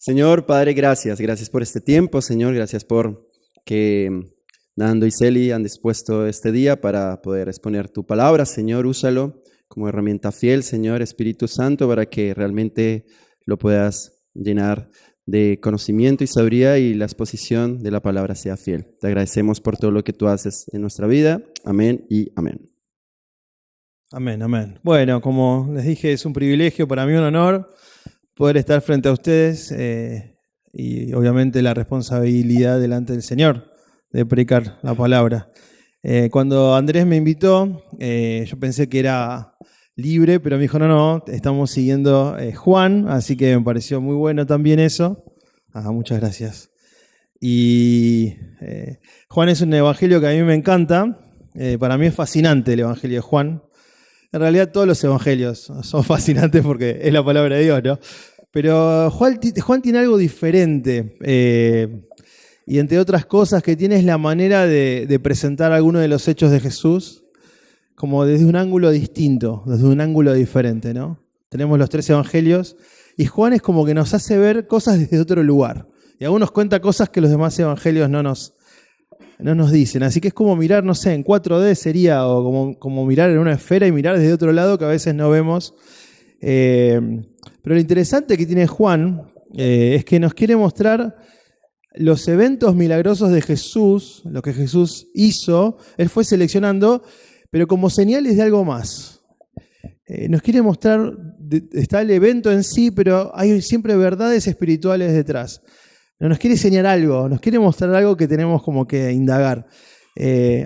Señor, Padre, gracias. Gracias por este tiempo, Señor. Gracias por que Nando y Celi han dispuesto este día para poder exponer tu palabra. Señor, úsalo como herramienta fiel, Señor, Espíritu Santo, para que realmente lo puedas llenar de conocimiento y sabiduría y la exposición de la palabra sea fiel. Te agradecemos por todo lo que tú haces en nuestra vida. Amén y amén. Amén, amén. Bueno, como les dije, es un privilegio, para mí un honor poder estar frente a ustedes y obviamente la responsabilidad delante del Señor de predicar la palabra. Cuando Andrés me invitó, yo pensé que era libre, pero me dijo, no, estamos siguiendo Juan, así que me pareció muy bueno también eso. Muchas gracias. Y Juan es un evangelio que a mí me encanta, para mí es fascinante el evangelio de Juan. En realidad todos los evangelios son fascinantes porque es la palabra de Dios, ¿no? Pero Juan tiene algo diferente. Y entre otras cosas que tiene es la manera de presentar algunos de los hechos de Jesús como desde un ángulo distinto, desde un ángulo diferente, ¿no? Tenemos los 3 evangelios y Juan es como que nos hace ver cosas desde otro lugar. Y aún nos cuenta cosas que los demás evangelios no nos dicen. Así que es como mirar, no sé, en 4D sería, o como mirar en una esfera y mirar desde otro lado que a veces no vemos. Pero lo interesante que tiene Juan es que nos quiere mostrar los eventos milagrosos de Jesús, lo que Jesús hizo, Él fue seleccionando, pero como señales de algo más. Nos quiere mostrar, está el evento en sí, pero hay siempre verdades espirituales detrás. Nos quiere enseñar algo, nos quiere mostrar algo que tenemos como que indagar.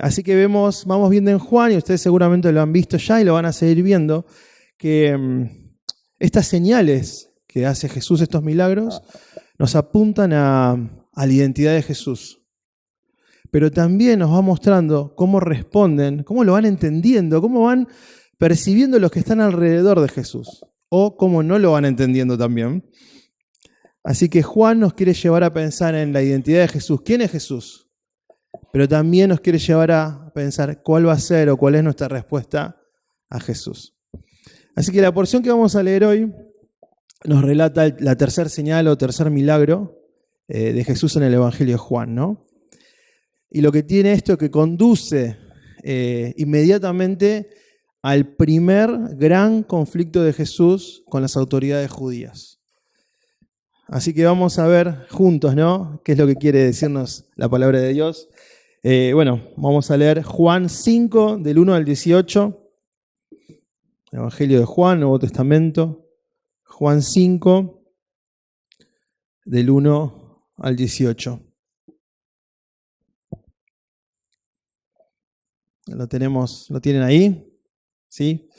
Así que vamos viendo en Juan, y ustedes seguramente lo han visto ya y lo van a seguir viendo, que estas señales que hace Jesús, estos milagros, nos apuntan a la identidad de Jesús. Pero también nos va mostrando cómo responden, cómo lo van entendiendo, cómo van percibiendo los que están alrededor de Jesús, o cómo no lo van entendiendo también. Así que Juan nos quiere llevar a pensar en la identidad de Jesús. ¿Quién es Jesús? Pero también nos quiere llevar a pensar cuál va a ser o cuál es nuestra respuesta a Jesús. Así que la porción que vamos a leer hoy nos relata la tercera señal o tercer milagro de Jesús en el Evangelio de Juan, ¿no? Y lo que tiene esto que conduce inmediatamente al primer gran conflicto de Jesús con las autoridades judías. Así que vamos a ver juntos, ¿no?, qué es lo que quiere decirnos la palabra de Dios. Vamos a leer Juan 5, del 1 al 18. Evangelio de Juan, Nuevo Testamento. Juan 5, del 1 al 18. ¿Lo tienen ahí? ¿Sí?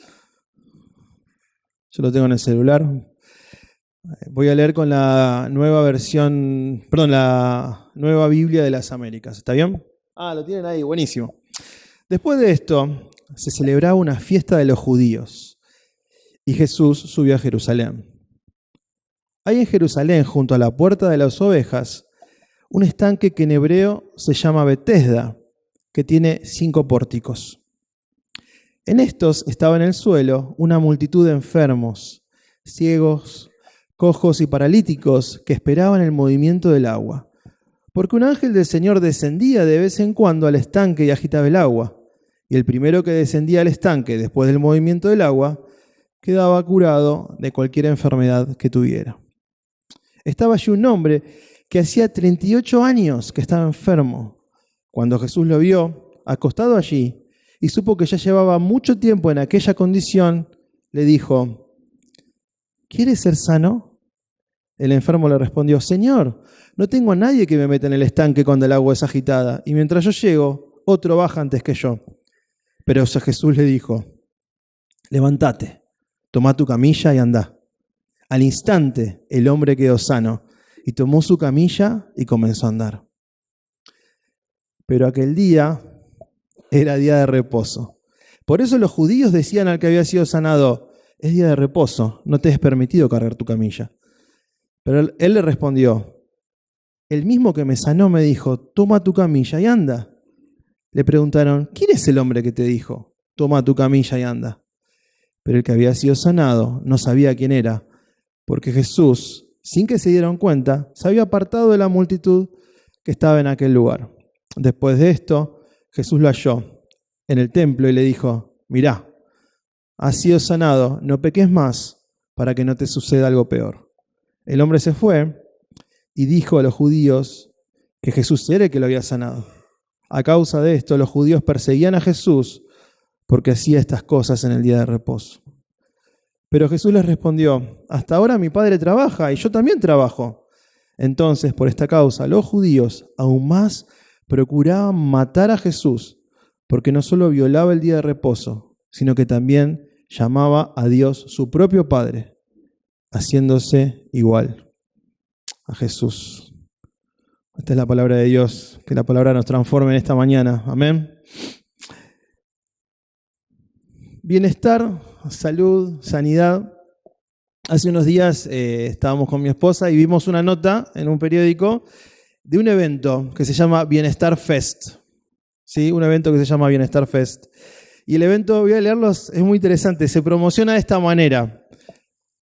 Yo lo tengo en el celular. Voy a leer con la nueva la nueva Biblia de las Américas. ¿Está bien? Lo tienen ahí, buenísimo. Después de esto, se celebraba una fiesta de los judíos y Jesús subió a Jerusalén. Hay en Jerusalén, junto a la puerta de las ovejas, un estanque que en hebreo se llama Betesda, que tiene 5 pórticos. En estos estaba en el suelo una multitud de enfermos, ciegos, cojos y paralíticos que esperaban el movimiento del agua, porque un ángel del Señor descendía de vez en cuando al estanque y agitaba el agua, y el primero que descendía al estanque después del movimiento del agua quedaba curado de cualquier enfermedad que tuviera. Estaba allí un hombre que hacía 38 años que estaba enfermo. Cuando Jesús lo vio acostado allí y supo que ya llevaba mucho tiempo en aquella condición, le dijo: ¿quieres ser sano? El enfermo le respondió: Señor, no tengo a nadie que me meta en el estanque cuando el agua es agitada, y mientras yo llego, otro baja antes que yo. Pero Jesús le dijo: levántate, toma tu camilla y andá. Al instante el hombre quedó sano, y tomó su camilla y comenzó a andar. Pero aquel día era día de reposo. Por eso los judíos decían al que había sido sanado: es día de reposo, no te es permitido cargar tu camilla. Pero él le respondió: el mismo que me sanó me dijo: toma tu camilla y anda. Le preguntaron: ¿quién es el hombre que te dijo: toma tu camilla y anda? Pero el que había sido sanado no sabía quién era, porque Jesús sin que se dieran cuenta, se había apartado de la multitud que estaba en aquel lugar. Después de esto, Jesús lo halló en el templo y le dijo: mirá, has sido sanado, no peques más para que no te suceda algo peor. El hombre se fue y dijo a los judíos que Jesús era el que lo había sanado. A causa de esto, los judíos perseguían a Jesús porque hacía estas cosas en el día de reposo. Pero Jesús les respondió: hasta ahora mi Padre trabaja y yo también trabajo. Entonces, por esta causa, los judíos aún más procuraban matar a Jesús, porque no solo violaba el día de reposo, sino que también llamaba a Dios su propio Padre, haciéndose igual a Jesús. Esta es la palabra de Dios, que la palabra nos transforme en esta mañana. Amén. Bienestar, salud, sanidad. Hace unos días estábamos con mi esposa y vimos una nota en un periódico de un evento que se llama Bienestar Fest. ¿Sí? Un evento que se llama Bienestar Fest. Y el evento, voy a leerlos, es muy interesante. Se promociona de esta manera: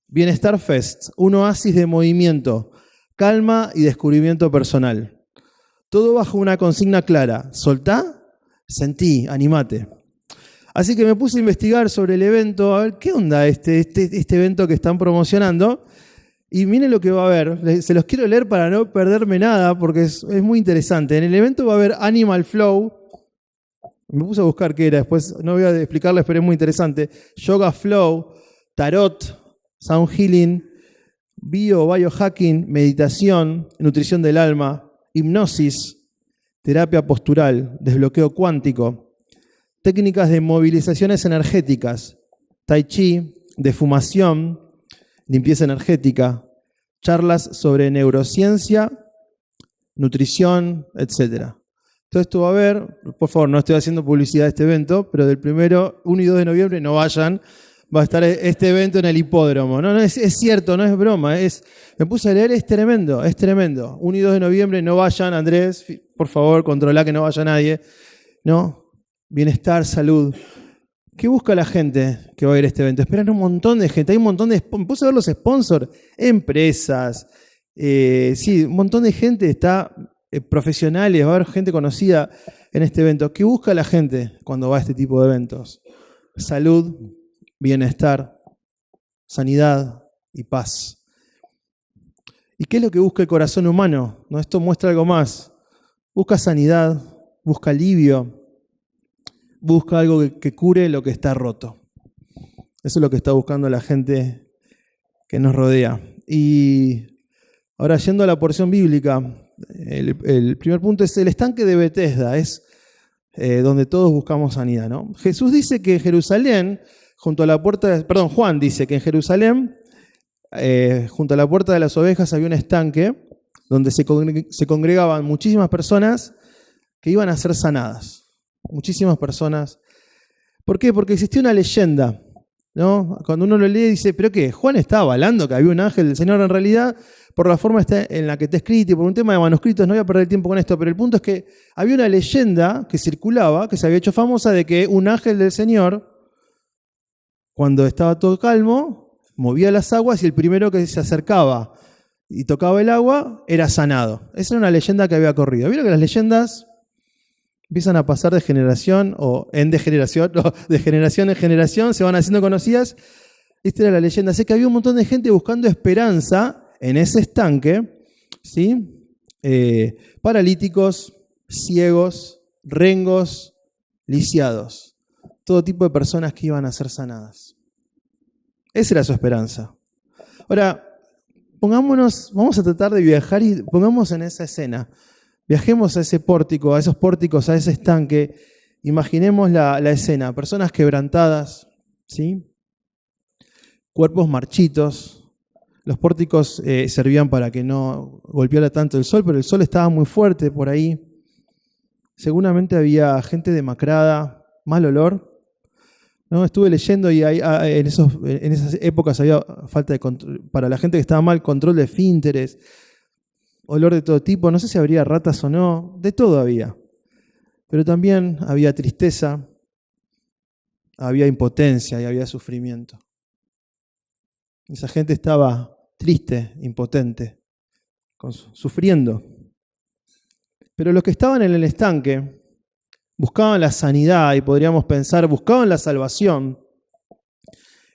Bienestar Fest, un oasis de movimiento, calma y descubrimiento personal. Todo bajo una consigna clara: soltá, sentí, animate. Así que me puse a investigar sobre el evento, a ver qué onda este evento que están promocionando. Y miren lo que va a haber. Se los quiero leer para no perderme nada, porque es muy interesante. En el evento va a haber Animal Flow. Me puse a buscar qué era, después no voy a explicarles, pero es muy interesante. Yoga Flow, Tarot, Sound Healing, Biohacking, Meditación, Nutrición del Alma, Hipnosis, Terapia Postural, Desbloqueo Cuántico, técnicas de movilizaciones energéticas, Tai Chi, defumación, limpieza energética, charlas sobre neurociencia, nutrición, etc. Todo esto va a haber, por favor, no estoy haciendo publicidad de este evento, pero del 1 y 2 de noviembre no vayan, va a estar este evento en el hipódromo. No, es cierto, no es broma, me puse a leer, es tremendo, es tremendo. 1 y 2 de noviembre no vayan, Andrés, por favor, controlá que no vaya nadie. No, bienestar, salud. ¿Qué busca la gente que va a ir a este evento? Esperan un montón de gente, hay un montón de... Me puse a ver los sponsors, empresas, sí, un montón de gente está... profesionales, va a haber gente conocida en este evento. ¿Qué busca la gente cuando va a este tipo de eventos? Salud, bienestar, sanidad y paz. ¿Y qué es lo que busca el corazón humano? ¿No? Esto muestra algo más. Busca sanidad, busca alivio, busca algo que cure lo que está roto. Eso es lo que está buscando la gente que nos rodea. Y ahora, yendo a la porción bíblica, el primer punto es el estanque de Betesda, es donde todos buscamos sanidad, ¿no? Jesús dice que en Jerusalén, Juan dice que en Jerusalén, junto a la puerta de las ovejas había un estanque donde se congregaban muchísimas personas que iban a ser sanadas. Muchísimas personas. ¿Por qué? Porque existía una leyenda, ¿no? Cuando uno lo lee dice, ¿pero qué? Juan está avalando que había un ángel del Señor. En realidad, por la forma en la que está escrito y por un tema de manuscritos, no voy a perder tiempo con esto, pero el punto es que había una leyenda que circulaba, que se había hecho famosa, de que un ángel del Señor, cuando estaba todo calmo, movía las aguas y el primero que se acercaba y tocaba el agua era sanado. Esa era una leyenda que había corrido. ¿Vieron que las leyendas empiezan a pasar de generación de generación en generación, se van haciendo conocidas? Esta era la leyenda. Así que había un montón de gente buscando esperanza en ese estanque, ¿sí? Paralíticos, ciegos, rengos, lisiados. Todo tipo de personas que iban a ser sanadas. Esa era su esperanza. Ahora, vamos a tratar de viajar y pongamos en esa escena. Viajemos a ese pórtico, a esos pórticos, a ese estanque. Imaginemos la escena. Personas quebrantadas, ¿sí? Cuerpos marchitos. Los pórticos servían para que no golpeara tanto el sol, pero el sol estaba muy fuerte por ahí. Seguramente había gente demacrada, mal olor. ¿No? Estuve leyendo y en esas épocas había falta de control, para la gente que estaba mal, control de esfínteres, olor de todo tipo, no sé si habría ratas o no, de todo había. Pero también había tristeza, había impotencia y había sufrimiento. Esa gente estaba triste, impotente, sufriendo. Pero los que estaban en el estanque buscaban la sanidad y podríamos pensar, buscaban la salvación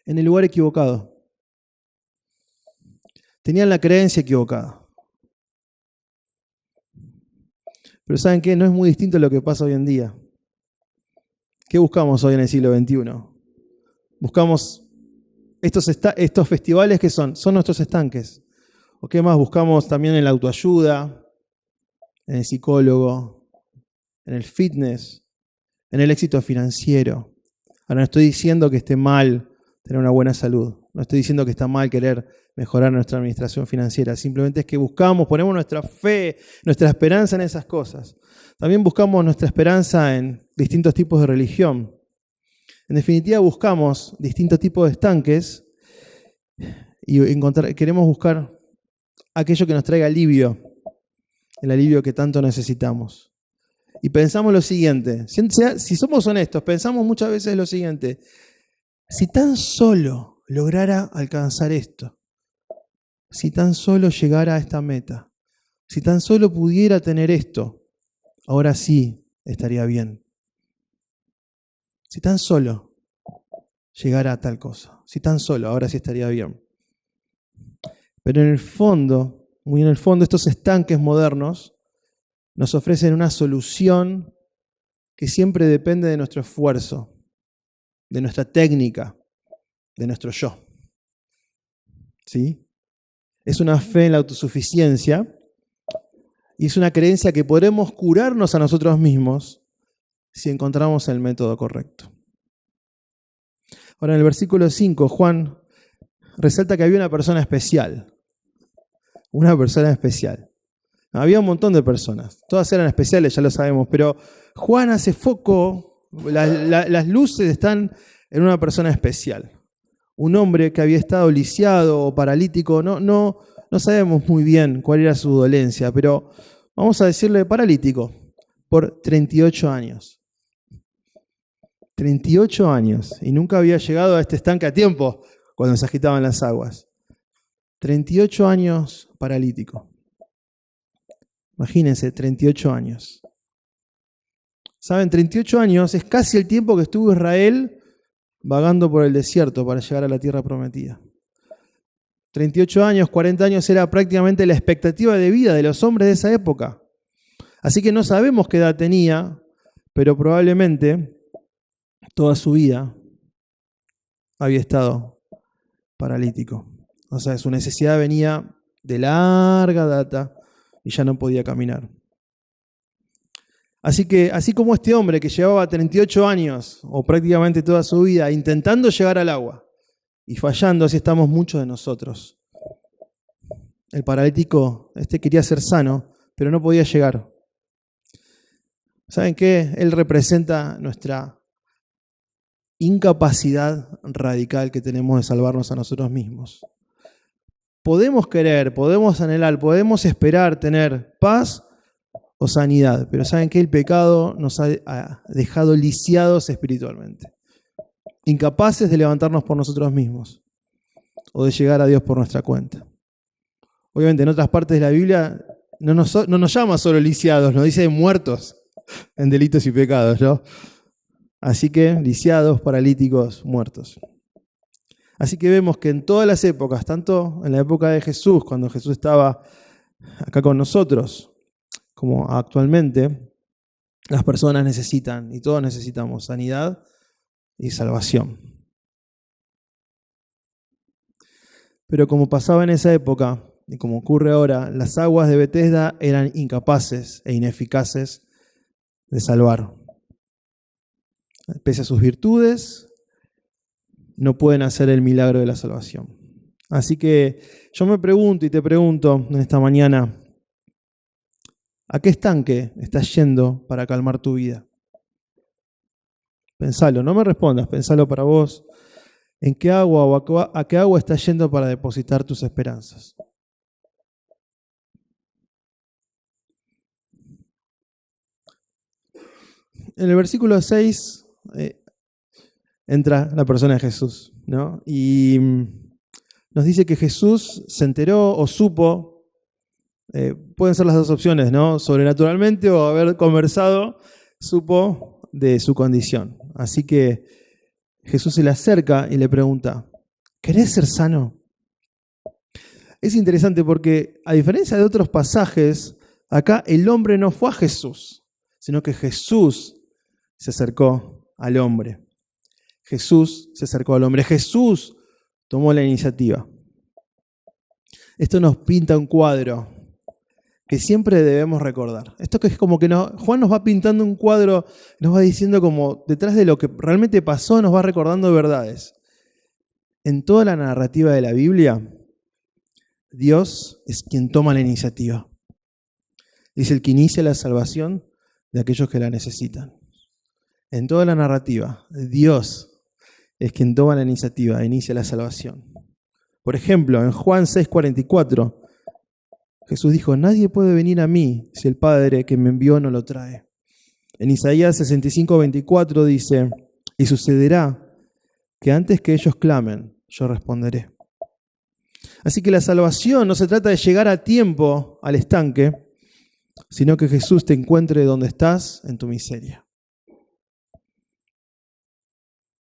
en el lugar equivocado. Tenían la creencia equivocada. Pero ¿saben qué? No es muy distinto a lo que pasa hoy en día. ¿Qué buscamos hoy en el siglo XXI? Buscamos estos festivales que son nuestros estanques. ¿O qué más? Buscamos también en la autoayuda, en el psicólogo, en el fitness, en el éxito financiero. Ahora no estoy diciendo que esté mal tener una buena salud. No estoy diciendo que está mal querer mejorar nuestra administración financiera. Simplemente es que ponemos nuestra fe, nuestra esperanza en esas cosas. También buscamos nuestra esperanza en distintos tipos de religión. En definitiva, buscamos distintos tipos de estanques y queremos buscar aquello que nos traiga alivio, el alivio que tanto necesitamos. Y pensamos lo siguiente, si somos honestos, pensamos muchas veces lo siguiente: si tan solo lograra alcanzar esto, si tan solo llegara a esta meta, si tan solo pudiera tener esto, ahora sí estaría bien. Si tan solo llegara a tal cosa, si tan solo, ahora sí estaría bien. Pero en el fondo, muy en el fondo, estos estanques modernos nos ofrecen una solución que siempre depende de nuestro esfuerzo, de nuestra técnica, de nuestro yo. ¿Sí? Es una fe en la autosuficiencia y es una creencia que podremos curarnos a nosotros mismos si encontramos el método correcto. Ahora en el versículo 5, Juan resalta que había una persona especial. Una persona especial. Había un montón de personas. Todas eran especiales, ya lo sabemos, pero Juan hace foco, las luces están en una persona especial. Un hombre que había estado lisiado o paralítico, no sabemos muy bien cuál era su dolencia, pero vamos a decirle paralítico, por 38 años. 38 años, y nunca había llegado a este estanque a tiempo cuando se agitaban las aguas. 38 años paralítico. Imagínense, 38 años. ¿Saben? 38 años es casi el tiempo que estuvo Israel vagando por el desierto para llegar a la tierra prometida. 38 años, 40 años era prácticamente la expectativa de vida de los hombres de esa época. Así que no sabemos qué edad tenía, pero probablemente toda su vida había estado paralítico. O sea, su necesidad venía de larga data y ya no podía caminar. Así que, así como este hombre que llevaba 38 años, o prácticamente toda su vida, intentando llegar al agua y fallando, así estamos muchos de nosotros. El paralítico, quería ser sano, pero no podía llegar. ¿Saben qué? Él representa nuestra incapacidad radical que tenemos de salvarnos a nosotros mismos. Podemos querer, podemos anhelar, podemos esperar tener paz o sanidad, pero ¿saben qué? El pecado nos ha dejado lisiados espiritualmente, incapaces de levantarnos por nosotros mismos o de llegar a Dios por nuestra cuenta. Obviamente en otras partes de la Biblia no nos llama solo lisiados, nos dice muertos en delitos y pecados, ¿no? Así que lisiados, paralíticos, muertos. Así que vemos que en todas las épocas, tanto en la época de Jesús, cuando Jesús estaba acá con nosotros, como actualmente, las personas necesitan, y todos necesitamos, sanidad y salvación. Pero como pasaba en esa época, y como ocurre ahora, las aguas de Betesda eran incapaces e ineficaces de salvar. Pese a sus virtudes, no pueden hacer el milagro de la salvación. Así que yo me pregunto y te pregunto en esta mañana, ¿a qué estanque estás yendo para calmar tu vida? Pensalo, no me respondas, pensalo para vos. ¿En qué agua o a qué agua estás yendo para depositar tus esperanzas? En el versículo 6 entra la persona de Jesús, ¿no? Y nos dice que Jesús se enteró o supo, pueden ser las dos opciones, ¿no? Sobrenaturalmente o haber conversado, supo de su condición. Así que Jesús se le acerca y le pregunta, ¿querés ser sano? Es interesante porque, a diferencia de otros pasajes, acá el hombre no fue a Jesús, sino que Jesús se acercó al hombre. Jesús se acercó al hombre. Jesús tomó la iniciativa. Esto nos pinta un cuadro que siempre debemos recordar. Esto que es como que Juan nos va pintando un cuadro, nos va diciendo como detrás de lo que realmente pasó, nos va recordando verdades. En toda la narrativa de la Biblia, Dios es quien toma la iniciativa. Es el que inicia la salvación de aquellos que la necesitan. En toda la narrativa, Dios es quien toma la iniciativa e inicia la salvación. Por ejemplo, en Juan 6:44, Jesús dijo, nadie puede venir a mí si el Padre que me envió no lo trae. En Isaías 65:24 dice, y sucederá que antes que ellos clamen, yo responderé. Así que la salvación no se trata de llegar a tiempo al estanque, sino que Jesús te encuentre donde estás en tu miseria.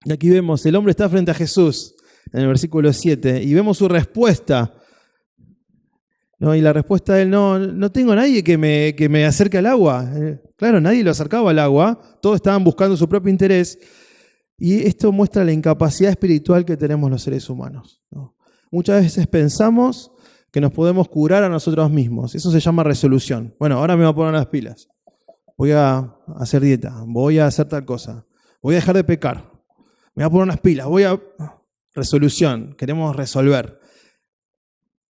Y aquí vemos, el hombre está frente a Jesús en el versículo 7 y vemos su respuesta. ¿No? Y la respuesta de él, no tengo a nadie que me acerque al agua. Claro, nadie lo acercaba al agua, todos estaban buscando su propio interés. Y esto muestra la incapacidad espiritual que tenemos los seres humanos, ¿no? Muchas veces pensamos que nos podemos curar a nosotros mismos. Eso se llama resolución. Bueno, ahora me voy a poner las pilas. Voy a hacer dieta, voy a hacer tal cosa, voy a dejar de pecar, me voy a poner las pilas, resolución, queremos resolver.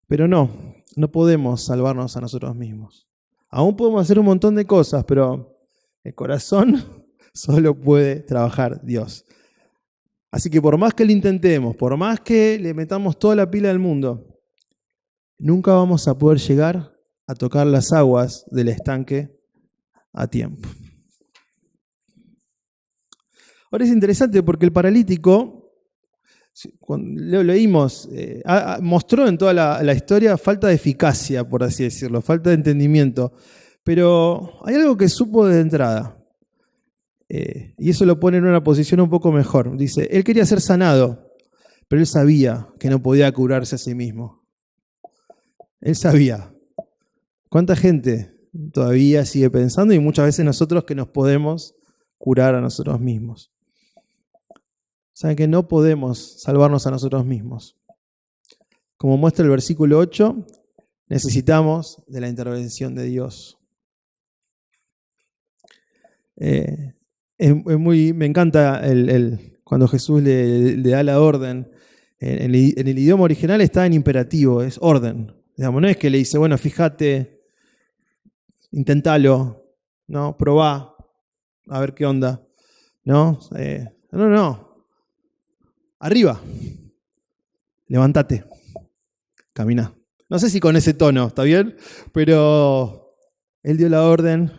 Pero no podemos salvarnos a nosotros mismos. Aún podemos hacer un montón de cosas, pero el corazón solo puede trabajar Dios. Así que por más que lo intentemos, por más que le metamos toda la pila del mundo, nunca vamos a poder llegar a tocar las aguas del estanque a tiempo. Ahora es interesante porque el paralítico, cuando lo leímos, mostró en toda la historia falta de eficacia, por así decirlo, falta de entendimiento. Pero hay algo que supo de entrada. Y eso lo pone en una posición un poco mejor. Dice, él quería ser sanado, pero él sabía que no podía curarse a sí mismo. Él sabía. ¿Cuánta gente todavía sigue pensando? Y muchas veces nosotros que nos podemos curar a nosotros mismos. Saben que no podemos salvarnos a nosotros mismos. Como muestra el versículo 8, necesitamos de la intervención de Dios. Me encanta cuando Jesús le da la orden. En el idioma original está en imperativo, es orden. Digamos, no es que le dice, bueno, fíjate, intentalo, ¿no? Probá, a ver qué onda. No. Arriba, levántate, camina. No sé si con ese tono, ¿está bien? Pero él dio la orden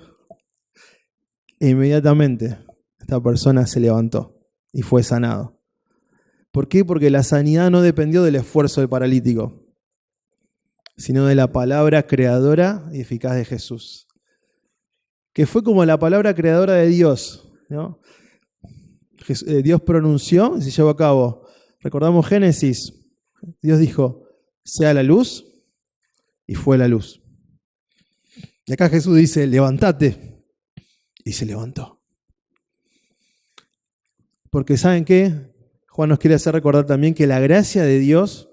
e inmediatamente esta persona se levantó y fue sanado. ¿Por qué? Porque la sanidad no dependió del esfuerzo del paralítico, sino de la palabra creadora y eficaz de Jesús, que fue como la palabra creadora de Dios, ¿no? Dios pronunció y se llevó a cabo. Recordamos Génesis, Dios dijo, sea la luz, y fue la luz. Y acá Jesús dice, levántate, y se levantó. Porque ¿saben qué? Juan nos quiere hacer recordar también que la gracia de Dios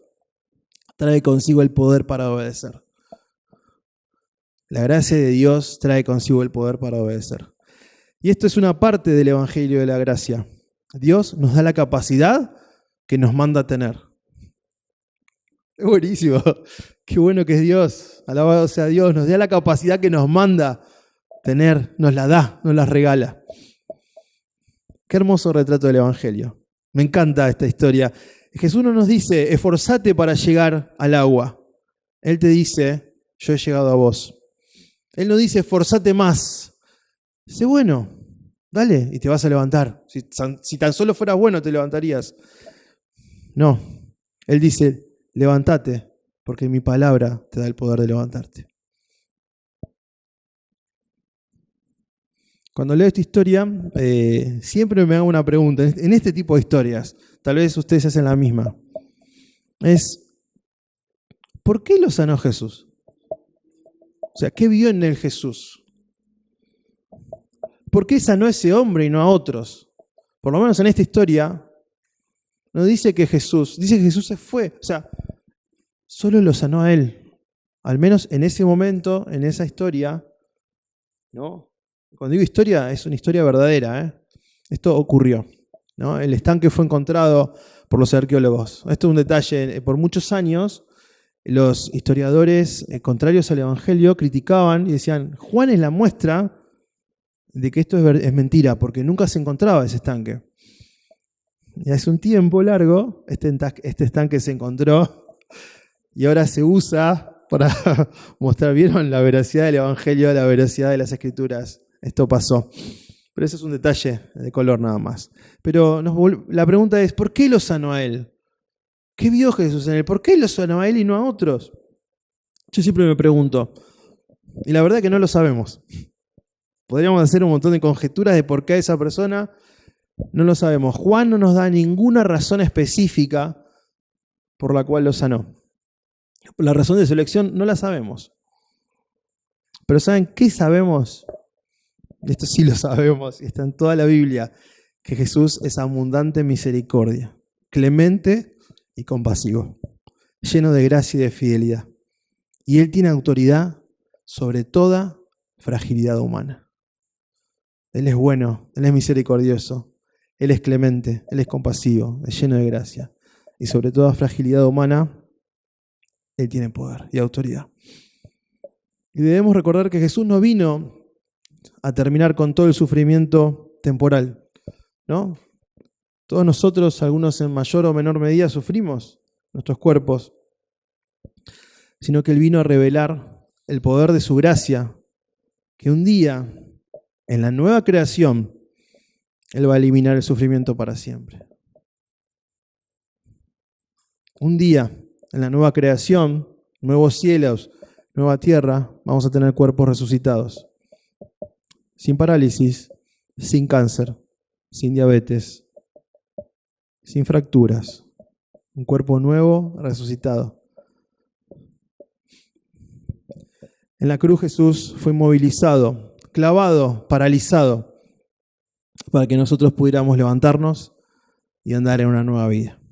trae consigo el poder para obedecer. La gracia de Dios trae consigo el poder para obedecer. Y esto es una parte del Evangelio de la Gracia. Dios nos da la capacidad que nos manda a tener. Es buenísimo. Qué bueno que es Dios. Alabado sea Dios. Nos da la capacidad que nos manda tener. Nos la da, nos la regala. Qué hermoso retrato del Evangelio. Me encanta esta historia. Jesús no nos dice, esforzate para llegar al agua. Él te dice, yo he llegado a vos. Él no dice, esforzate más. Dice, bueno, dale y te vas a levantar. Si tan solo fueras bueno, te levantarías. No. Él dice, levántate, porque mi palabra te da el poder de levantarte. Cuando leo esta historia, siempre me hago una pregunta. En este tipo de historias, tal vez ustedes hacen la misma. Es, ¿por qué lo sanó Jesús? O sea, ¿qué vio en él Jesús? ¿Por qué sanó a ese hombre y no a otros? Por lo menos en esta historia, no dice que Jesús se fue. O sea, solo lo sanó a él. Al menos en ese momento, en esa historia, ¿no? Cuando digo historia, es una historia verdadera, ¿eh? Esto ocurrió, ¿no? El estanque fue encontrado por los arqueólogos. Esto es un detalle. Por muchos años, los historiadores contrarios al Evangelio criticaban y decían, Juan es la muestra de que esto es mentira, porque nunca se encontraba ese estanque. Y hace un tiempo largo, este estanque se encontró y ahora se usa para mostrar, ¿vieron? La veracidad del Evangelio, la veracidad de las Escrituras. Esto pasó. Pero eso es un detalle de color nada más. Pero la pregunta es, ¿por qué lo sanó a él? ¿Qué vio Jesús en él? ¿Por qué lo sanó a él y no a otros? Yo siempre me pregunto, y la verdad es que no lo sabemos. Podríamos hacer un montón de conjeturas de por qué a esa persona no lo sabemos. Juan no nos da ninguna razón específica por la cual lo sanó. La razón de su elección no la sabemos. Pero ¿saben qué sabemos? Esto sí lo sabemos, y está en toda la Biblia, que Jesús es abundante en misericordia, clemente y compasivo, lleno de gracia y de fidelidad. Y Él tiene autoridad sobre toda fragilidad humana. Él es bueno, Él es misericordioso, Él es clemente, Él es compasivo, es lleno de gracia. Y sobre toda fragilidad humana, Él tiene poder y autoridad. Y debemos recordar que Jesús no vino a terminar con todo el sufrimiento temporal, ¿no? Todos nosotros, algunos en mayor o menor medida, sufrimos nuestros cuerpos, sino que Él vino a revelar el poder de su gracia, que un día, en la nueva creación, Él va a eliminar el sufrimiento para siempre. Un día, en la nueva creación, nuevos cielos, nueva tierra, vamos a tener cuerpos resucitados. Sin parálisis, sin cáncer, sin diabetes, sin fracturas. Un cuerpo nuevo, resucitado. En la cruz Jesús fue inmovilizado, clavado, paralizado, para que nosotros pudiéramos levantarnos y andar en una nueva vida.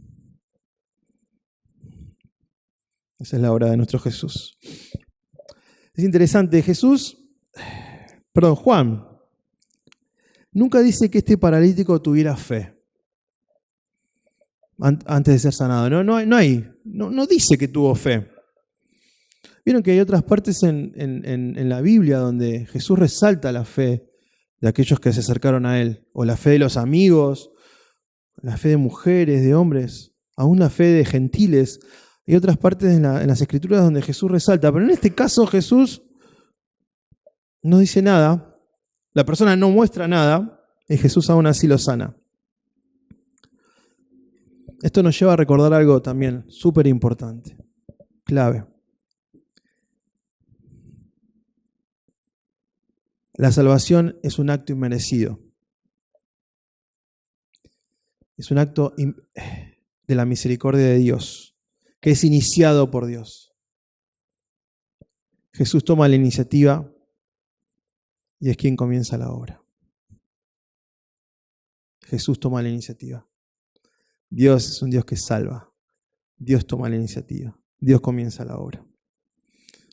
Esa es la obra de nuestro Jesús. Es interesante, Juan nunca dice que este paralítico tuviera fe antes de ser sanado. No dice que tuvo fe. Vieron que hay otras partes en la Biblia donde Jesús resalta la fe de aquellos que se acercaron a Él, o la fe de los amigos, la fe de mujeres, de hombres, aún la fe de gentiles. Hay otras partes en las Escrituras donde Jesús resalta, pero en este caso Jesús no dice nada, la persona no muestra nada, y Jesús aún así lo sana. Esto nos lleva a recordar algo también súper importante, clave. La salvación es un acto inmerecido. Es un acto de la misericordia de Dios, que es iniciado por Dios. Jesús toma la iniciativa y es quien comienza la obra. Jesús toma la iniciativa. Dios es un Dios que salva. Dios toma la iniciativa. Dios comienza la obra.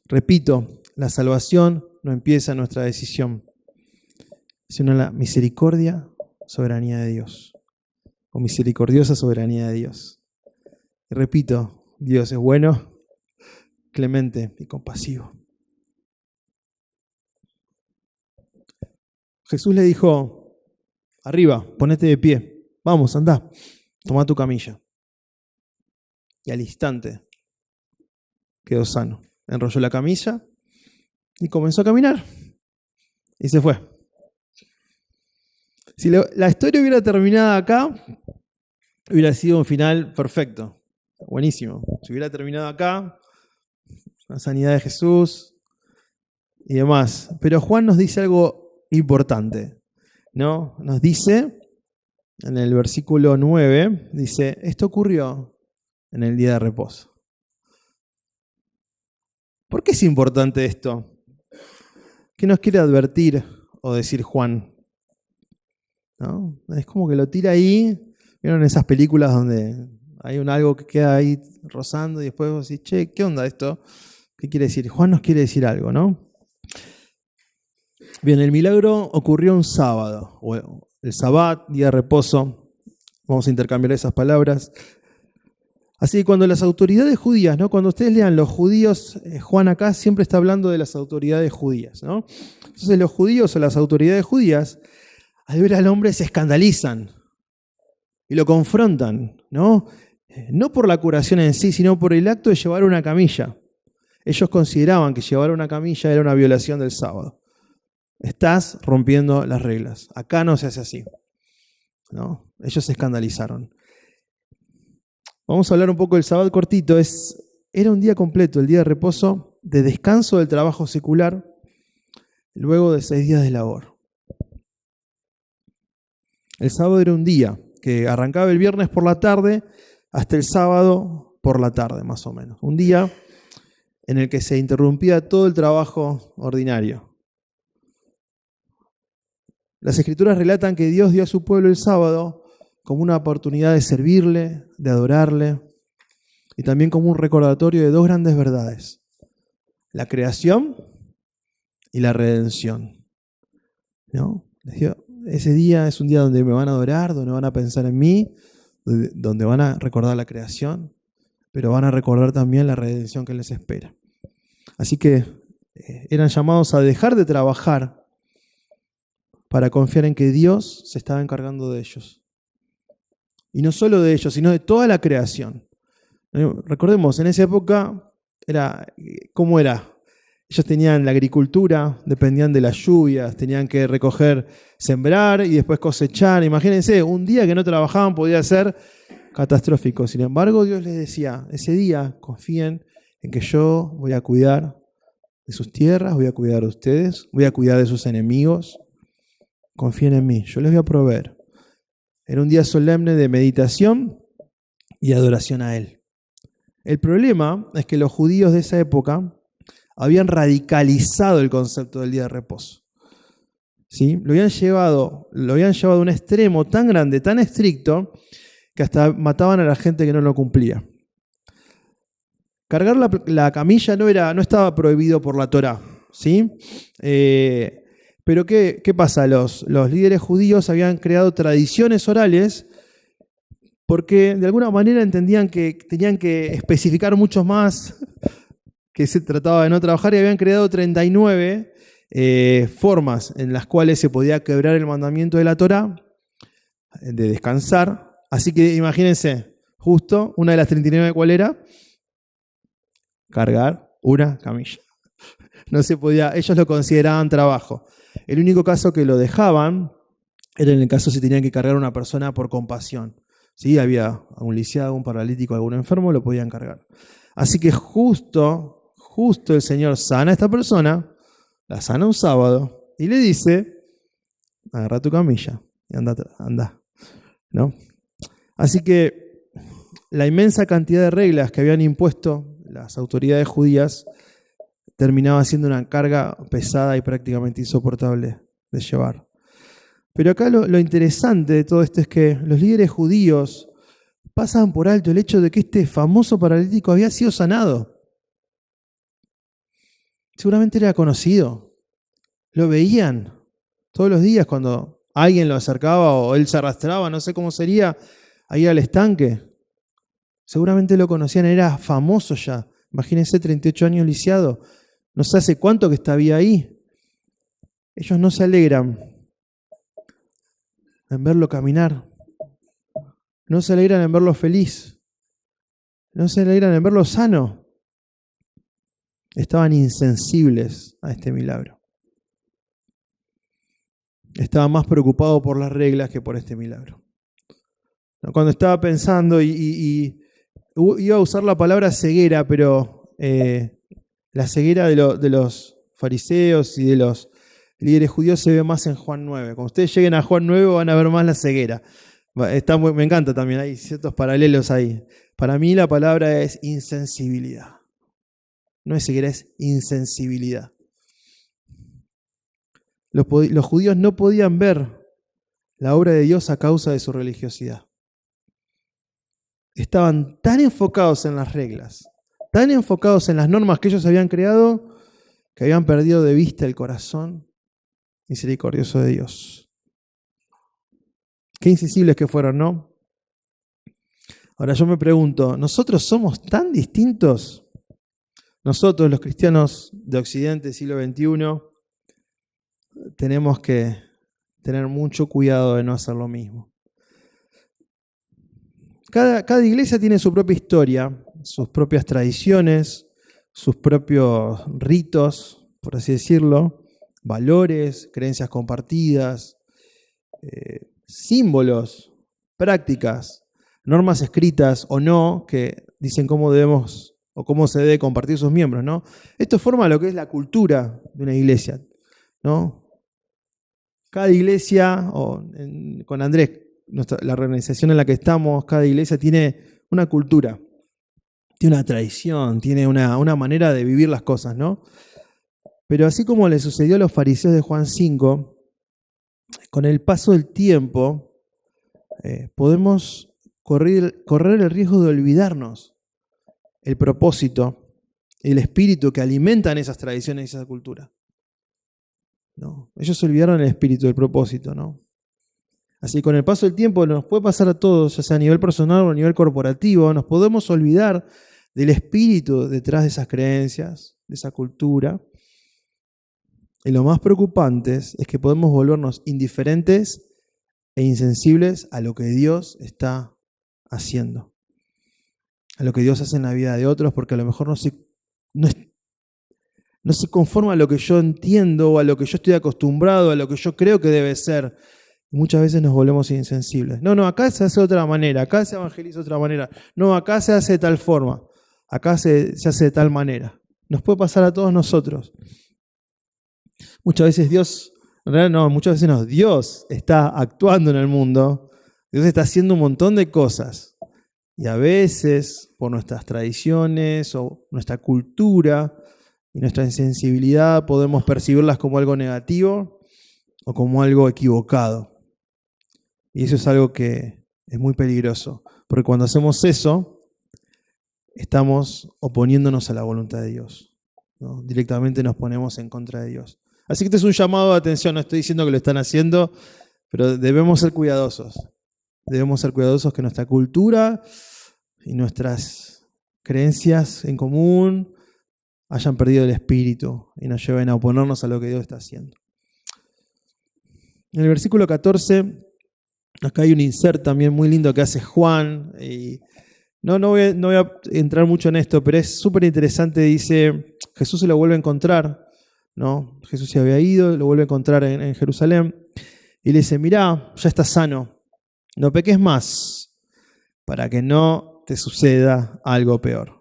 Repito, la salvación no empieza en nuestra decisión, sino en la misericordia, soberanía de Dios, o misericordiosa soberanía de Dios. Y repito, Dios es bueno, clemente y compasivo. Jesús le dijo, arriba, ponete de pie, vamos, andá, toma tu camilla. Y al instante quedó sano. Enrolló la camilla y comenzó a caminar. Y se fue. Si la historia hubiera terminado acá, hubiera sido un final perfecto. buenísimo. Si hubiera terminado acá, la sanidad de Jesús y demás. Pero Juan nos dice algo importante, ¿no? Nos dice, en el versículo 9, dice, esto ocurrió en el día de reposo. ¿Por qué es importante esto? ¿Qué nos quiere advertir o decir Juan? ¿No? Es como que lo tira ahí. ¿Vieron esas películas donde hay algo que queda ahí rozando y después vos decís, che, ¿qué onda esto? ¿Qué quiere decir? Juan nos quiere decir algo, ¿no? Bien, el milagro ocurrió un sábado, o el sabbat, día de reposo. Vamos a intercambiar esas palabras. Así que cuando las autoridades judías, ¿no? Cuando ustedes lean los judíos, Juan acá siempre está hablando de las autoridades judías, ¿no? Entonces los judíos o las autoridades judías, al ver al hombre se escandalizan y lo confrontan, ¿no? No por la curación en sí, sino por el acto de llevar una camilla. Ellos consideraban que llevar una camilla era una violación del sábado. Estás rompiendo las reglas. Acá no se hace así, ¿no? Ellos se escandalizaron. Vamos a hablar un poco del sábado cortito. Era un día completo, el día de reposo, de descanso del trabajo secular, luego de 6 días de labor. El sábado era un día que arrancaba el viernes por la tarde hasta el sábado por la tarde, más o menos. Un día en el que se interrumpía todo el trabajo ordinario. Las Escrituras relatan que Dios dio a su pueblo el sábado como una oportunidad de servirle, de adorarle, y también como un recordatorio de 2 grandes verdades: la creación y la redención, ¿no? Ese día es un día donde me van a adorar, donde van a pensar en mí, donde van a recordar la creación, pero van a recordar también la redención que les espera. Así que eran llamados a dejar de trabajar para confiar en que Dios se estaba encargando de ellos. Y no solo de ellos, sino de toda la creación. Recordemos, en esa época, ¿cómo era? Ellos tenían la agricultura, dependían de las lluvias, tenían que recoger, sembrar y después cosechar. Imagínense, un día que no trabajaban podía ser catastrófico. Sin embargo, Dios les decía, ese día confíen en que yo voy a cuidar de sus tierras, voy a cuidar de ustedes, voy a cuidar de sus enemigos. Confíen en mí, yo les voy a proveer. Era un día solemne de meditación y adoración a Él. El problema es que los judíos de esa época habían radicalizado el concepto del día de reposo. ¿Sí? Lo habían llevado a un extremo tan grande, tan estricto, que hasta mataban a la gente que no lo cumplía. Cargar la camilla no estaba prohibido por la Torá, ¿sí? Pero ¿qué pasa? Los líderes judíos habían creado tradiciones orales porque de alguna manera entendían que tenían que especificar mucho más, que se trataba de no trabajar, y habían creado 39 formas en las cuales se podía quebrar el mandamiento de la Torá, de descansar. Así que imagínense, justo una de las 39, ¿cuál era? Cargar una camilla. No se podía, ellos lo consideraban trabajo. El único caso que lo dejaban era en el caso si tenían que cargar a una persona por compasión. ¿Sí? Había un lisiado, un paralítico, algún enfermo, lo podían cargar. Así que justo el Señor sana a esta persona, la sana un sábado y le dice, agarra tu camilla y anda. ¿No? Así que la inmensa cantidad de reglas que habían impuesto las autoridades judías terminaba siendo una carga pesada y prácticamente insoportable de llevar. Pero acá lo interesante de todo esto es que los líderes judíos pasan por alto el hecho de que este famoso paralítico había sido sanado. Seguramente era conocido. Lo veían todos los días cuando alguien lo acercaba o él se arrastraba, no sé cómo sería, ahí al estanque. Seguramente lo conocían, era famoso ya. Imagínense, 38 años lisiado. No sé hace cuánto que estaba ahí. Ellos no se alegran en verlo caminar. No se alegran en verlo feliz. No se alegran en verlo sano. Estaban insensibles a este milagro. Estaban más preocupados por las reglas que por este milagro. Cuando estaba pensando y iba a usar la palabra ceguera, pero la ceguera de los fariseos y de los líderes judíos se ve más en Juan 9. Cuando ustedes lleguen a Juan 9 van a ver más la ceguera. Me encanta también, hay ciertos paralelos ahí. Para mí la palabra es insensibilidad. No es ceguera, es insensibilidad. Los judíos no podían ver la obra de Dios a causa de su religiosidad. Estaban tan enfocados en las reglas, tan enfocados en las normas que ellos habían creado, que habían perdido de vista el corazón misericordioso de Dios. Qué insensibles que fueron, ¿no? Ahora yo me pregunto, ¿nosotros somos tan distintos? Nosotros, los cristianos de Occidente, siglo XXI, tenemos que tener mucho cuidado de no hacer lo mismo. Cada iglesia tiene su propia historia, sus propias tradiciones, sus propios ritos, por así decirlo, valores, creencias compartidas, símbolos, prácticas, normas escritas o no, que dicen cómo debemos o cómo se debe compartir sus miembros, ¿no? Esto forma lo que es la cultura de una iglesia, ¿no? Cada iglesia, con Andrés, la organización en la que estamos, cada iglesia tiene una cultura, tiene una tradición, tiene una manera de vivir las cosas, ¿no? Pero así como le sucedió a los fariseos de Juan 5, con el paso del tiempo podemos correr el riesgo de olvidarnos el propósito, el espíritu que alimentan esas tradiciones y esa cultura. ¿No? Ellos se olvidaron el espíritu, el propósito, ¿no? Así con el paso del tiempo nos puede pasar a todos, ya sea a nivel personal o a nivel corporativo, nos podemos olvidar del espíritu detrás de esas creencias, de esa cultura. Y lo más preocupante es que podemos volvernos indiferentes e insensibles a lo que Dios está haciendo, a lo que Dios hace en la vida de otros, porque a lo mejor no se conforma a lo que yo entiendo, o a lo que yo estoy acostumbrado, a lo que yo creo que debe ser. Muchas veces nos volvemos insensibles. No, acá se hace de otra manera, acá se evangeliza de otra manera. No, acá se hace de tal forma, acá se hace de tal manera. Nos puede pasar a todos nosotros. Muchas veces Dios está actuando en el mundo, Dios está haciendo un montón de cosas. Y a veces, por nuestras tradiciones o nuestra cultura y nuestra insensibilidad, podemos percibirlas como algo negativo o como algo equivocado. Y eso es algo que es muy peligroso, porque cuando hacemos eso, estamos oponiéndonos a la voluntad de Dios, ¿no? Directamente nos ponemos en contra de Dios. Así que este es un llamado de atención, no estoy diciendo que lo están haciendo, pero debemos ser cuidadosos. Debemos ser cuidadosos que nuestra cultura y nuestras creencias en común hayan perdido el espíritu y nos lleven a oponernos a lo que Dios está haciendo. En el versículo 14, acá hay un insert también muy lindo que hace Juan. Y no voy a entrar mucho en esto, pero es súper interesante. Dice, Jesús se lo vuelve a encontrar, ¿no? Jesús se había ido, lo vuelve a encontrar en Jerusalén. Y le dice, mirá, ya estás sano, no peques más, para que no te suceda algo peor.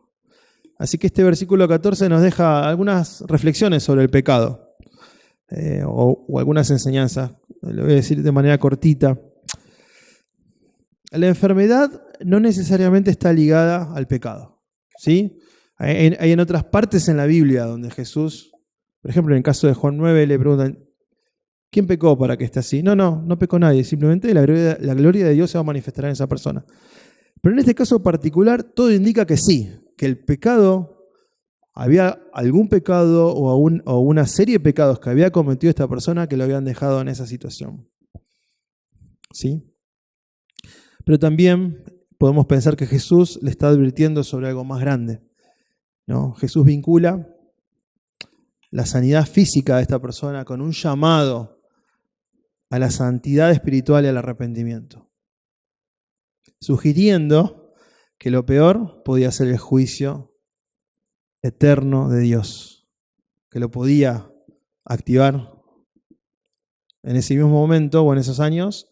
Así que este versículo 14 nos deja algunas reflexiones sobre el pecado, o algunas enseñanzas. Lo voy a decir de manera cortita. La enfermedad no necesariamente está ligada al pecado, ¿sí? Hay en otras partes en la Biblia donde Jesús, por ejemplo, en el caso de Juan 9, le preguntan, ¿quién pecó para que esté así? No pecó nadie, simplemente la gloria de Dios se va a manifestar en esa persona. Pero en este caso particular, todo indica que sí, que el pecado, había algún pecado o una serie de pecados que había cometido esta persona que lo habían dejado en esa situación. ¿Sí? Pero también podemos pensar que Jesús le está advirtiendo sobre algo más grande, ¿no? Jesús vincula la sanidad física de esta persona con un llamado a la santidad espiritual y al arrepentimiento, sugiriendo que lo peor podía ser el juicio eterno de Dios, que lo podía activar en ese mismo momento o en esos años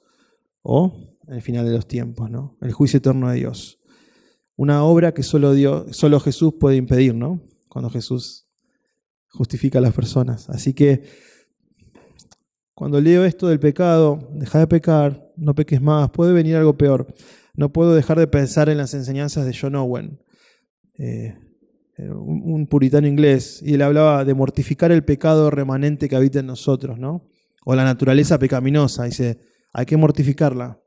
o en el final de los tiempos, ¿no? El juicio eterno de Dios. una obra que solo Jesús puede impedir, ¿no? Cuando Jesús justifica a las personas. Así que cuando leo esto del pecado, deja de pecar, no peques más, puede venir algo peor. No puedo dejar de pensar en las enseñanzas de John Owen, un puritano inglés, y él hablaba de mortificar el pecado remanente que habita en nosotros, ¿no? O la naturaleza pecaminosa. Dice, hay que mortificarla.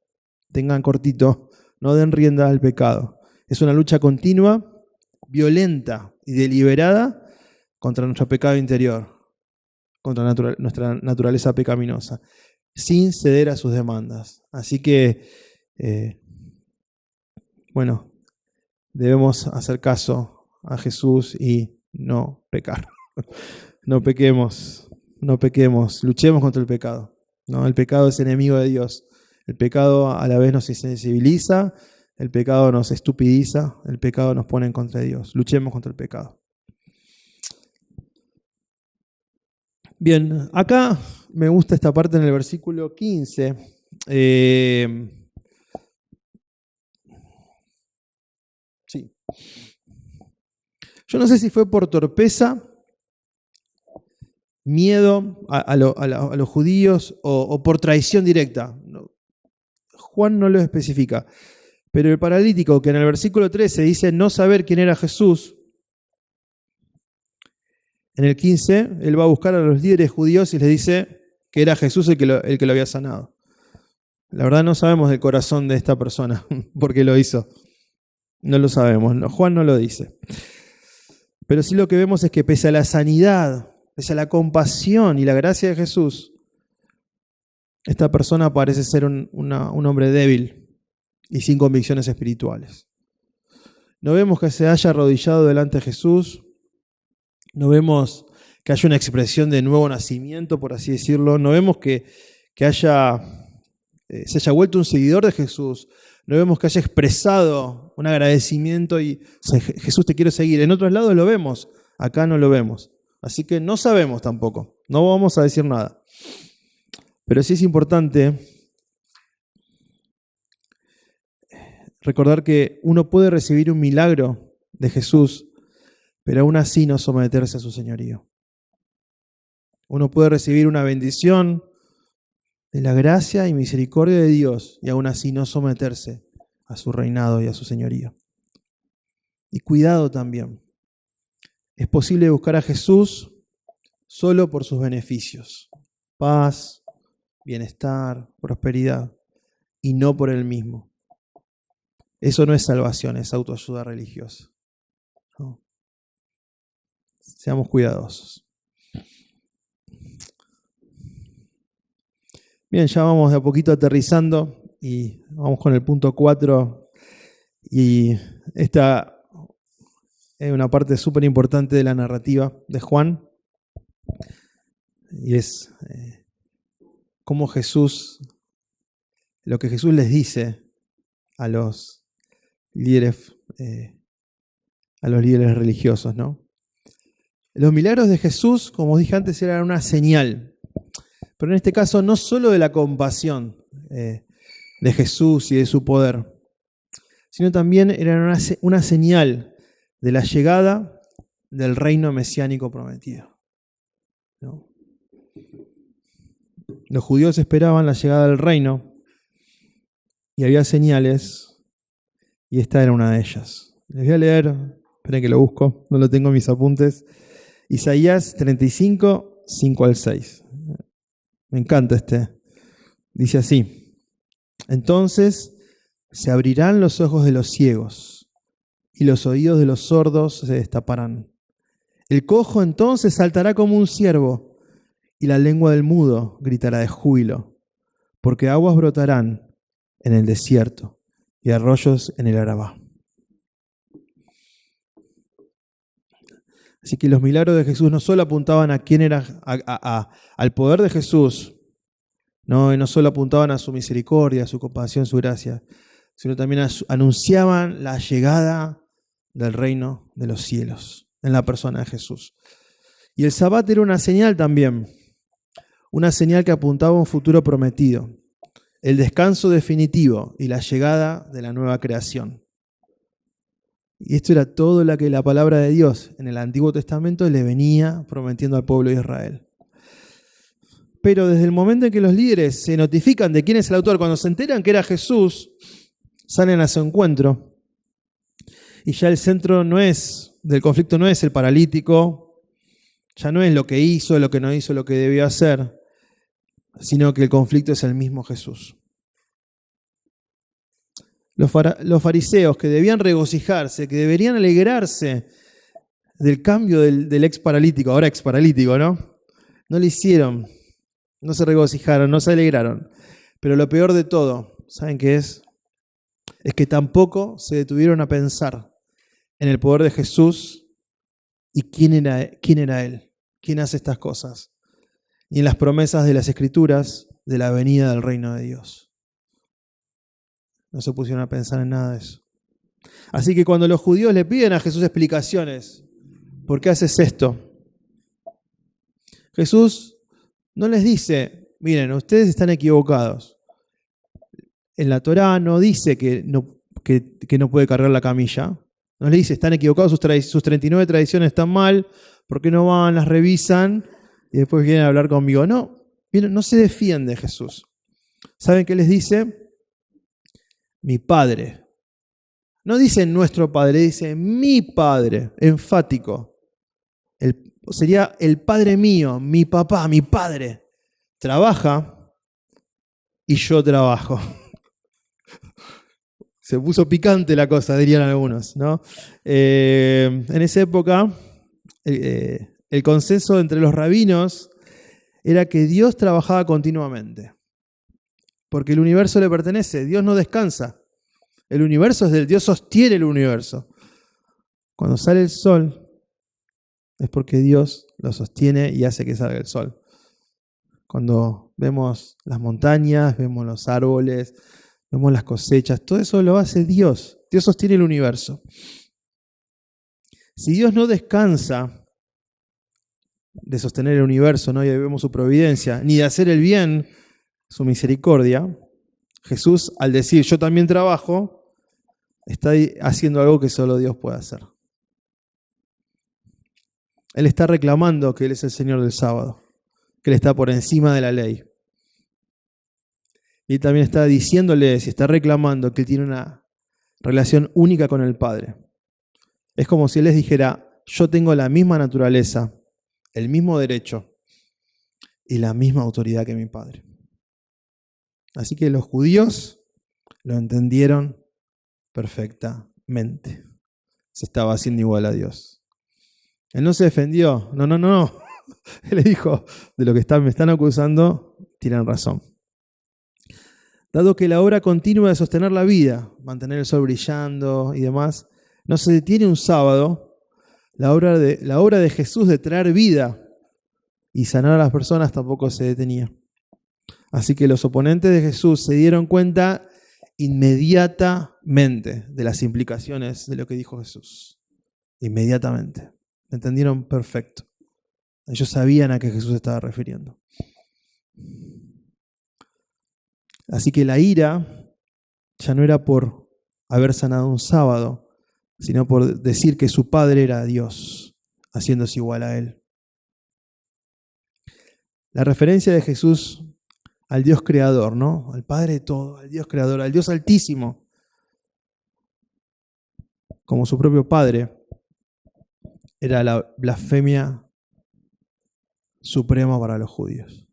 Tengan cortito, no den rienda al pecado. Es una lucha continua, violenta y deliberada contra nuestro pecado interior, contra nuestra naturaleza pecaminosa, sin ceder a sus demandas. Así que, debemos hacer caso a Jesús y no pecar. No pequemos, luchemos contra el pecado. ¿No? El pecado es enemigo de Dios. El pecado a la vez nos insensibiliza, el pecado nos estupidiza, el pecado nos pone en contra de Dios. Luchemos contra el pecado. Bien, acá me gusta esta parte en el versículo 15. Sí. Yo no sé si fue por torpeza, miedo a los judíos o por traición directa. Juan no lo especifica. Pero el paralítico, que en el versículo 13 dice no saber quién era Jesús, en el 15 él va a buscar a los líderes judíos y les dice que era Jesús el que lo había sanado. La verdad no sabemos del corazón de esta persona, por qué lo hizo. No lo sabemos, Juan no lo dice. Pero sí lo que vemos es que pese a la sanidad, pese a la compasión y la gracia de Jesús, esta persona parece ser un hombre débil y sin convicciones espirituales. No vemos que se haya arrodillado delante de Jesús, no vemos que haya una expresión de nuevo nacimiento, por así decirlo, no vemos que se haya vuelto un seguidor de Jesús, no vemos que haya expresado un agradecimiento y Jesús te quiero seguir. En otros lados lo vemos, acá no lo vemos. Así que no sabemos tampoco, no vamos a decir nada. Pero sí es importante recordar que uno puede recibir un milagro de Jesús, pero aún así no someterse a su señorío. Uno puede recibir una bendición de la gracia y misericordia de Dios y aún así no someterse a su reinado y a su señorío. Y cuidado también. Es posible buscar a Jesús solo por sus beneficios. Paz, bienestar, prosperidad, y no por Él mismo. Eso no es salvación, es autoayuda religiosa. ¿No? Seamos cuidadosos. Bien, ya vamos de a poquito aterrizando y vamos con el punto 4. Y esta es una parte súper importante de la narrativa de Juan. Y es cómo Jesús, lo que Jesús les dice a los líderes religiosos, ¿no? Los milagros de Jesús, como dije antes, eran una señal. Pero en este caso no solo de la compasión de Jesús y de su poder, sino también eran una señal de la llegada del reino mesiánico prometido. ¿No? Los judíos esperaban la llegada del reino y había señales y esta era una de ellas. Les voy a leer, esperen que lo busco, no lo tengo en mis apuntes, Isaías 35, 5 al 6. Me encanta Dice así: entonces se abrirán los ojos de los ciegos y los oídos de los sordos se destaparán. El cojo entonces saltará como un ciervo y la lengua del mudo gritará de júbilo, porque aguas brotarán en el desierto y arroyos en el Arabá. Así que los milagros de Jesús no solo apuntaban a quién era, al poder de Jesús, no, y no solo apuntaban a su misericordia, a su compasión, su gracia, sino también anunciaban la llegada del reino de los cielos en la persona de Jesús. Y el Sabbat era una señal también, una señal que apuntaba a un futuro prometido, el descanso definitivo y la llegada de la nueva creación. Y esto era todo lo que la palabra de Dios en el Antiguo Testamento le venía prometiendo al pueblo de Israel. Pero desde el momento en que los líderes se notifican de quién es el autor, cuando se enteran que era Jesús, salen a su encuentro. Y ya el centro del conflicto no es el paralítico, ya no es lo que hizo, lo que no hizo, lo que debió hacer, sino que el conflicto es el mismo Jesús. Los fariseos, que debían regocijarse, que deberían alegrarse del cambio del ex paralítico, ahora ex paralítico, ¿no? No lo hicieron, no se regocijaron, no se alegraron. Pero lo peor de todo, ¿saben qué es? Es que tampoco se detuvieron a pensar en el poder de Jesús y quién era Él, quién hace estas cosas, y en las promesas de las Escrituras de la venida del reino de Dios. No se pusieron a pensar en nada de eso. Así que cuando los judíos le piden a Jesús explicaciones, ¿por qué haces esto? Jesús no les dice, miren, ustedes están equivocados. En la Torá no dice que no puede cargar la camilla. No le dice, están equivocados, sus 39 tradiciones están mal, ¿por qué no van, las revisan y después vienen a hablar conmigo? No, miren, no se defiende Jesús. ¿Saben qué les dice? Mi Padre. No dice nuestro Padre, dice mi Padre, enfático. Sería el Padre mío, mi papá, mi Padre. Trabaja y yo trabajo. Se puso picante la cosa, dirían algunos, ¿no? En esa época, el consenso entre los rabinos era que Dios trabajaba continuamente. Porque el universo le pertenece, Dios no descansa. El universo es de Él, Dios sostiene el universo. Cuando sale el sol, es porque Dios lo sostiene y hace que salga el sol. Cuando vemos las montañas, vemos los árboles, vemos las cosechas, todo eso lo hace Dios. Dios sostiene el universo. Si Dios no descansa de sostener el universo, ¿no? Y ahí vemos su providencia, ni de hacer el bien, su misericordia, Jesús, al decir yo también trabajo, está haciendo algo que solo Dios puede hacer. Él está reclamando que Él es el Señor del sábado, que Él está por encima de la ley. Y también está diciéndoles y está reclamando que Él tiene una relación única con el Padre. Es como si Él les dijera, yo tengo la misma naturaleza, el mismo derecho y la misma autoridad que mi Padre. Así que los judíos lo entendieron perfectamente. Se estaba haciendo igual a Dios. Él no se defendió. No. Él le dijo, de lo que me están acusando, tienen razón. Dado que la obra continua de sostener la vida, mantener el sol brillando y demás, no se detiene un sábado, la obra de Jesús de traer vida y sanar a las personas tampoco se detenía. Así que los oponentes de Jesús se dieron cuenta inmediatamente de las implicaciones de lo que dijo Jesús. Inmediatamente. Entendieron perfecto. Ellos sabían a qué Jesús estaba refiriendo. Así que la ira ya no era por haber sanado un sábado, sino por decir que su Padre era Dios, haciéndose igual a Él. La referencia de Jesús al Dios creador, ¿no? Al Padre de todo, al Dios creador, al Dios altísimo, como su propio Padre, era la blasfemia suprema para los judíos.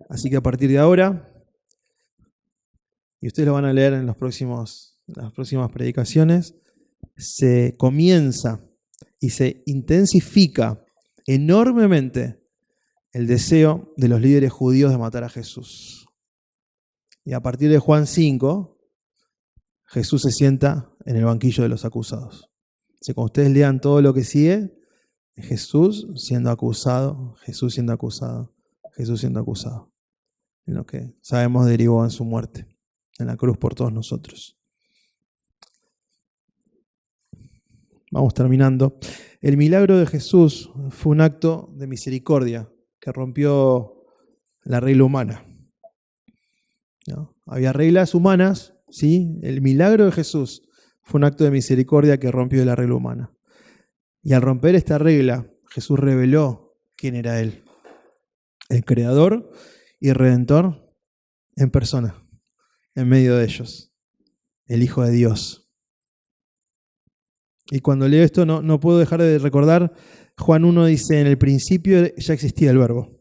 Así que a partir de ahora, y ustedes lo van a leer en las próximas predicaciones, se comienza y se intensifica enormemente el deseo de los líderes judíos de matar a Jesús. Y a partir de Juan 5, Jesús se sienta en el banquillo de los acusados. Si cuando ustedes lean todo lo que sigue, Jesús siendo acusado, Jesús siendo acusado, Jesús siendo acusado. En lo que sabemos derivó en su muerte, en la cruz por todos nosotros. Vamos terminando. El milagro de Jesús fue un acto de misericordia que rompió la regla humana. ¿No? Había reglas humanas ¿sí? El milagro de Jesús fue un acto de misericordia que rompió la regla humana. Y al romper esta regla, Jesús reveló quién era Él, el Creador y Redentor en persona, en medio de ellos, el Hijo de Dios. Y cuando leo esto no puedo dejar de recordar, Juan 1 dice, en el principio ya existía el Verbo,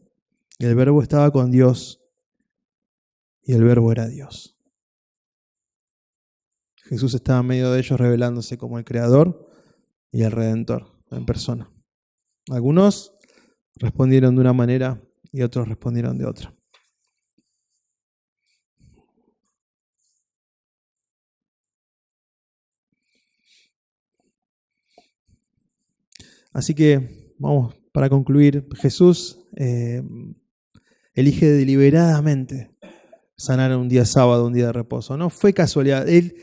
y el Verbo estaba con Dios, y el Verbo era Dios. Jesús estaba en medio de ellos revelándose como el Creador y el Redentor en persona. Algunos respondieron de una manera y otros respondieron de otra. Así que vamos, para concluir, Jesús elige deliberadamente sanar un día sábado, un día de reposo. No fue casualidad, Él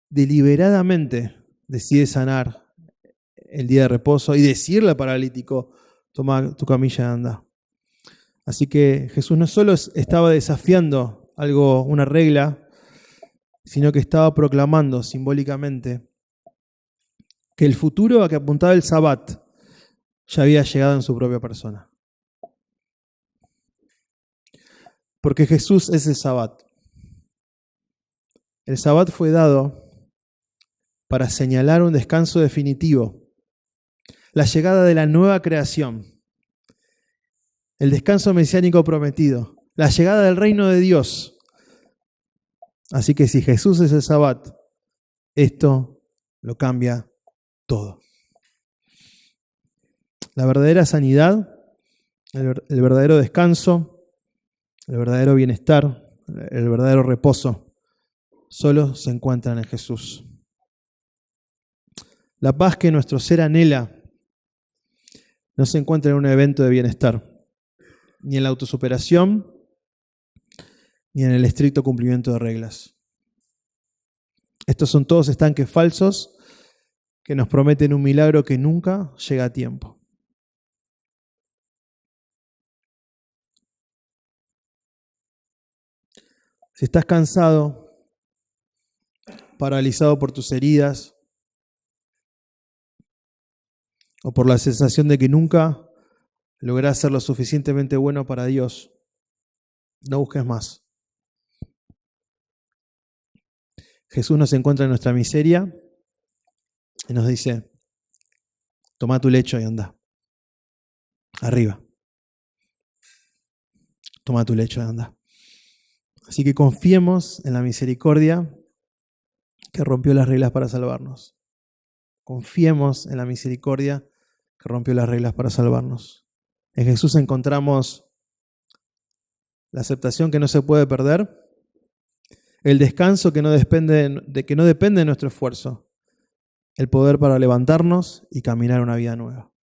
deliberadamente decide sanar el día de reposo y decirle al paralítico, toma tu camilla y anda. Así que Jesús no solo estaba desafiando una regla, sino que estaba proclamando simbólicamente que el futuro a que apuntaba el Sabbat ya había llegado en su propia persona. Porque Jesús es el Sabbat. El Sabbat fue dado para señalar un descanso definitivo, la llegada de la nueva creación, el descanso mesiánico prometido, la llegada del reino de Dios. Así que si Jesús es el Sabbat, esto lo cambia todo. La verdadera sanidad, el verdadero descanso, el verdadero bienestar, el verdadero reposo, solo se encuentran en Jesús. La paz que nuestro ser anhela no se encuentra en un evento de bienestar, ni en la autosuperación, ni en el estricto cumplimiento de reglas. Estos son todos estanques falsos que nos prometen un milagro que nunca llega a tiempo. Si estás cansado, paralizado por tus heridas, o por la sensación de que nunca lográs ser lo suficientemente bueno para Dios, no busques más. Jesús nos encuentra en nuestra miseria y nos dice, toma tu lecho y anda. Arriba. Toma tu lecho y anda. Así que confiemos en la misericordia que rompió las reglas para salvarnos. Confiemos en la misericordia que rompió las reglas para salvarnos. En Jesús encontramos la aceptación que no se puede perder, el descanso que no depende de nuestro esfuerzo, el poder para levantarnos y caminar una vida nueva.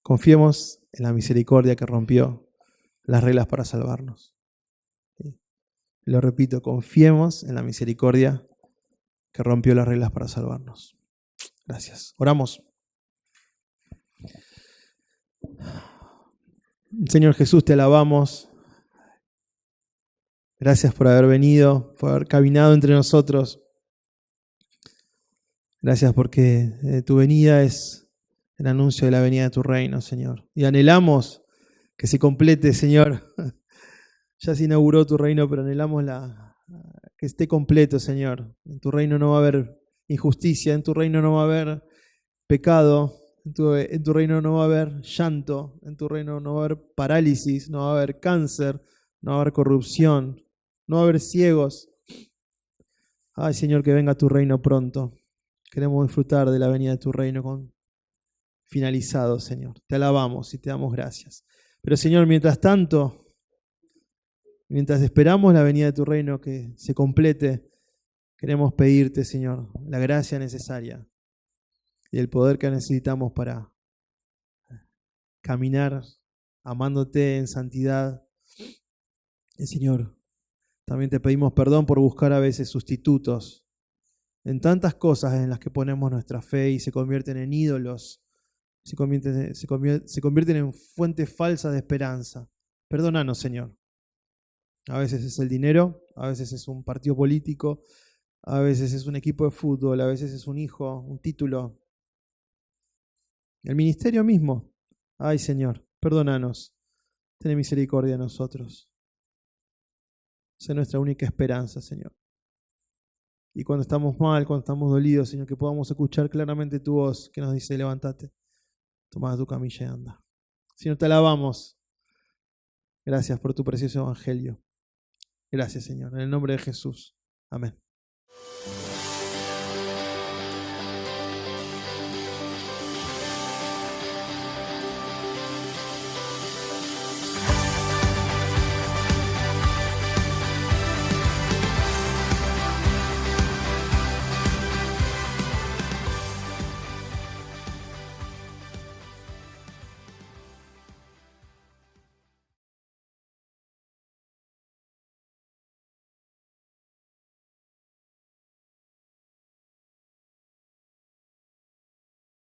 Confiemos en la misericordia que rompió las reglas para salvarnos. ¿Sí? Lo repito, confiemos en la misericordia que rompió las reglas para salvarnos. Gracias. Oramos. Señor Jesús, te alabamos. Gracias por haber venido, por haber caminado entre nosotros. Gracias porque tu venida es el anuncio de la venida de tu reino, Señor. Y anhelamos que se complete, Señor. Ya se inauguró tu reino, pero anhelamos que esté completo, Señor. En tu reino no va a haber injusticia, en tu reino no va a haber pecado, en tu reino no va a haber llanto, en tu reino no va a haber parálisis, no va a haber cáncer, no va a haber corrupción, no va a haber ciegos. Ay, Señor, que venga tu reino pronto. Queremos disfrutar de la venida de tu reino finalizado, Señor. Te alabamos y te damos gracias. Pero, Señor, mientras tanto, mientras esperamos la venida de tu reino que se complete, queremos pedirte, Señor, la gracia necesaria y el poder que necesitamos para caminar amándote en santidad. Y, Señor, también te pedimos perdón por buscar a veces sustitutos en tantas cosas en las que ponemos nuestra fe y se convierten en ídolos, se convierten en fuentes falsas de esperanza. Perdónanos, Señor. A veces es el dinero, a veces es un partido político, a veces es un equipo de fútbol, a veces es un hijo, un título, el ministerio mismo. Ay, Señor, perdónanos, ten misericordia de nosotros. Sé nuestra única esperanza, Señor. Y cuando estamos mal, cuando estamos dolidos, Señor, que podamos escuchar claramente tu voz que nos dice, levántate, toma tu camilla y anda. Señor, te alabamos. Gracias por tu precioso evangelio. Gracias, Señor. En el nombre de Jesús. Amén.